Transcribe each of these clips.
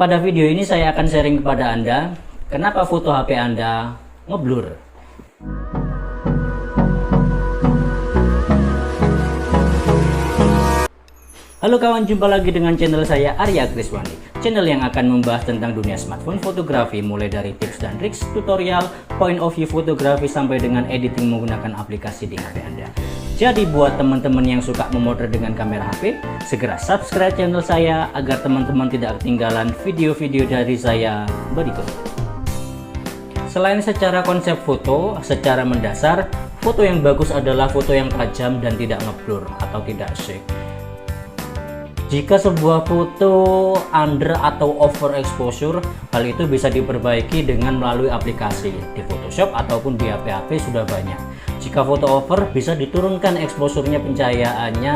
Pada video ini saya akan sharing kepada Anda kenapa foto HP Anda ngeblur. Halo kawan, jumpa lagi dengan channel saya Arya Kriswani, channel yang akan membahas tentang dunia smartphone fotografi, mulai dari tips dan triks, tutorial, point of view fotografi sampai dengan editing menggunakan aplikasi di HP Anda. Jadi buat teman-teman yang suka memotret dengan kamera HP, segera subscribe channel saya agar teman-teman tidak ketinggalan video-video dari saya berikut. Selain secara konsep foto, secara mendasar, foto yang bagus adalah foto yang tajam dan tidak ngeblur atau tidak shake. Jika sebuah foto under atau overexposure, hal itu bisa diperbaiki dengan melalui aplikasi di Photoshop ataupun di HP sudah banyak. Jika foto over, bisa diturunkan exposure-nya, pencahayaannya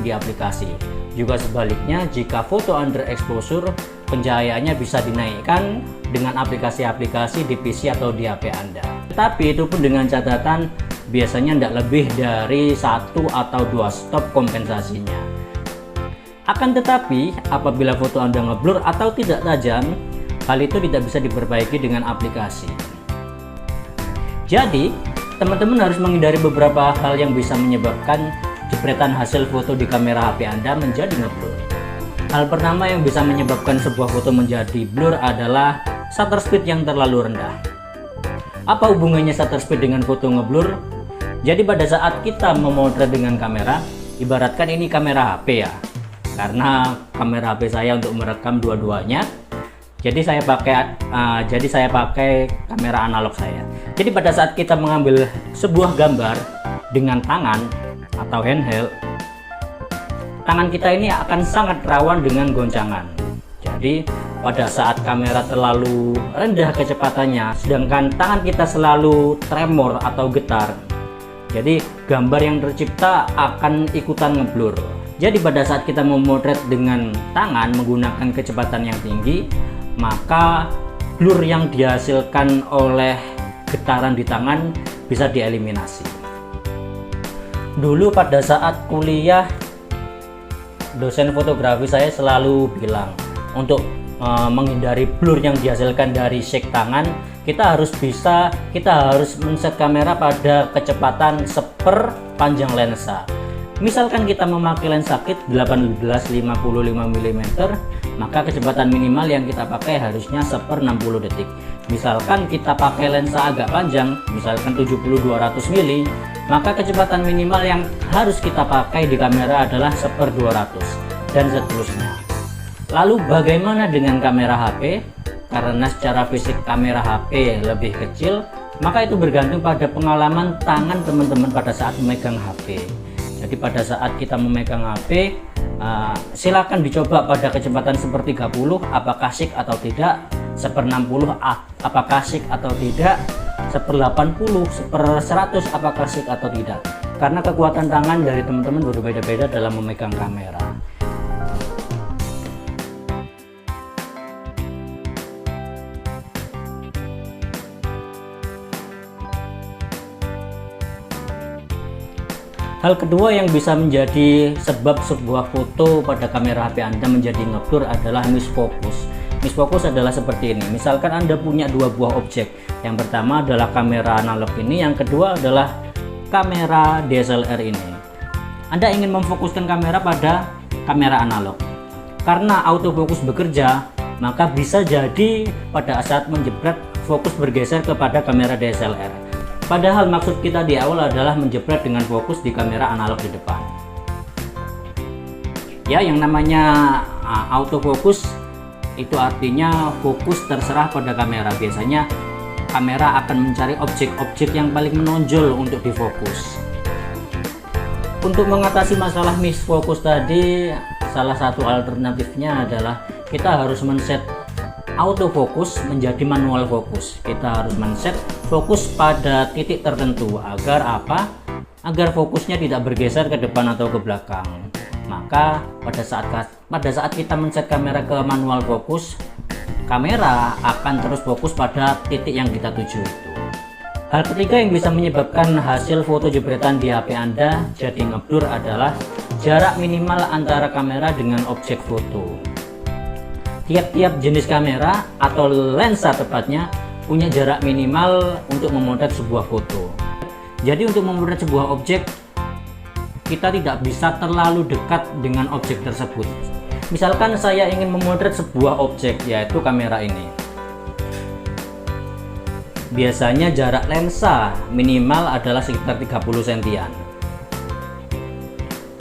di aplikasi. Juga sebaliknya, jika foto under exposure, pencahayaannya bisa dinaikkan dengan aplikasi-aplikasi di PC atau di HP Anda. Tetapi itu pun dengan catatan biasanya tidak lebih dari 1 atau 2 stop kompensasinya. Akan tetapi, apabila foto Anda ngeblur atau tidak tajam, hal itu tidak bisa diperbaiki dengan aplikasi. Jadi, teman-teman harus menghindari beberapa hal yang bisa menyebabkan jepretan hasil foto di kamera HP Anda menjadi ngeblur. Hal pertama yang bisa menyebabkan sebuah foto menjadi blur adalah shutter speed yang terlalu rendah. Apa hubungannya shutter speed dengan foto ngeblur? Jadi pada saat kita memotret dengan kamera, ibaratkan ini kamera HP ya. Karena kamera HP saya untuk merekam dua-duanya, jadi saya pakai kamera analog saya. Jadi pada saat kita mengambil sebuah gambar dengan tangan atau handheld, tangan kita ini akan sangat rawan dengan goncangan. Jadi pada saat kamera terlalu rendah kecepatannya, sedangkan tangan kita selalu tremor atau getar, jadi gambar yang tercipta akan ikutan ngeblur. Jadi pada saat kita memotret dengan tangan menggunakan kecepatan yang tinggi, maka blur yang dihasilkan oleh getaran di tangan bisa dieliminasi. Dulu pada saat kuliah, dosen fotografi saya selalu bilang untuk menghindari blur yang dihasilkan dari shake tangan, kita harus men-set kamera pada kecepatan seperpanjang lensa. Misalkan kita memakai lensa kit 18-55 mm, maka kecepatan minimal yang kita pakai harusnya 1/60 detik. Misalkan kita pakai lensa agak panjang, misalkan 70-200 mm, maka kecepatan minimal yang harus kita pakai di kamera adalah 1/200 dan seterusnya. Lalu bagaimana dengan kamera HP? Karena secara fisik kamera HP lebih kecil, maka itu bergantung pada pengalaman tangan teman-teman pada saat memegang HP. Jadi pada saat kita memegang HP, silakan dicoba pada kecepatan 1/30 apakah shake atau tidak, 1/60 apakah shake atau tidak, 1/80, 1/100 apakah shake atau tidak. Karena kekuatan tangan dari teman-teman berbeda-beda dalam memegang kamera. Hal kedua yang bisa menjadi sebab sebuah foto pada kamera HP Anda menjadi ngeblur adalah misfocus. Misfocus adalah seperti ini. Misalkan Anda punya dua buah objek. Yang pertama adalah kamera analog ini, yang kedua adalah kamera DSLR ini. Anda ingin memfokuskan kamera pada kamera analog. Karena autofocus bekerja, maka bisa jadi pada saat menjepret fokus bergeser kepada kamera DSLR. Padahal maksud kita di awal adalah menjepret dengan fokus di kamera analog di depan. Ya, yang namanya autofocus itu artinya fokus terserah pada kamera. Biasanya kamera akan mencari objek-objek yang paling menonjol untuk difokus. Untuk mengatasi masalah misfokus tadi, salah satu alternatifnya adalah kita harus men-set autofokus menjadi manual fokus. Kita harus men-set fokus pada titik tertentu agar apa? Agar fokusnya tidak bergeser ke depan atau ke belakang. Maka pada saat kita men-set kamera ke manual fokus, kamera akan terus fokus pada titik yang kita tuju itu. Hal ketiga yang bisa menyebabkan hasil foto jepretan di HP Anda jadi ngeblur adalah jarak minimal antara kamera dengan objek foto. Tiap-tiap jenis kamera atau lensa tepatnya punya jarak minimal untuk memotret sebuah foto. Jadi untuk memotret sebuah objek, kita tidak bisa terlalu dekat dengan objek tersebut. Misalkan saya ingin memotret sebuah objek, yaitu kamera ini. Biasanya jarak lensa minimal adalah sekitar 30 sentian.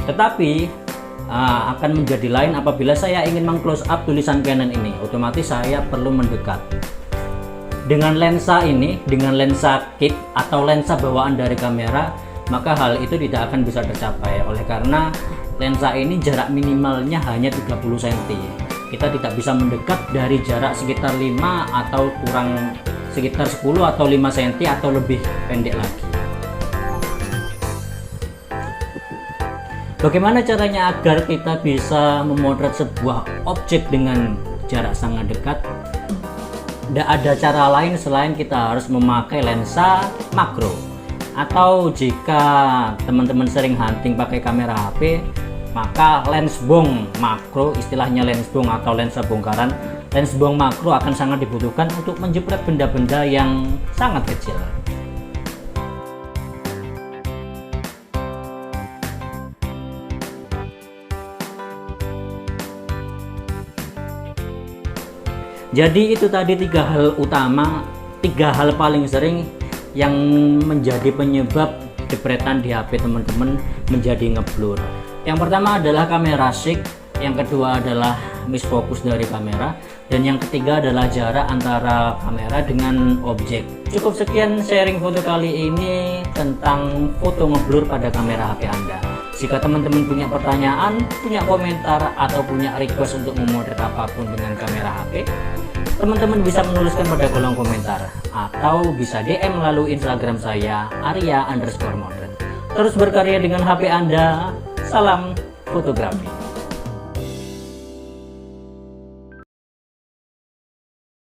Tetapi akan menjadi lain apabila saya ingin meng-close up tulisan Canon ini. Otomatis saya perlu mendekat. Dengan lensa ini, dengan lensa kit atau lensa bawaan dari kamera, maka hal itu tidak akan bisa tercapai. Oleh karena lensa ini jarak minimalnya hanya 30 cm. Kita tidak bisa mendekat dari jarak sekitar 5 atau kurang sekitar 10 atau 5 cm atau lebih pendek lagi. Bagaimana caranya agar kita bisa memotret sebuah objek dengan jarak sangat dekat? Tidak ada cara lain selain kita harus memakai lensa makro. Atau jika teman-teman sering hunting pakai kamera HP, maka lens bong makro, istilahnya lens bong atau lensa bongkaran, lens bong makro akan sangat dibutuhkan untuk menjepret benda-benda yang sangat kecil. Jadi itu tadi tiga hal utama, tiga hal paling sering yang menjadi penyebab jepretan di HP teman-teman menjadi ngeblur. Yang pertama adalah kamera shake, yang kedua adalah misfokus dari kamera, dan yang ketiga adalah jarak antara kamera dengan objek. Cukup sekian sharing foto kali ini tentang foto ngeblur pada kamera HP Anda. Jika teman-teman punya pertanyaan, punya komentar, atau punya request untuk memotret apapun dengan kamera HP, teman-teman bisa menuliskan pada kolom komentar atau bisa DM melalui Instagram saya @arya_motret. Terus berkarya dengan HP Anda. Salam fotografi.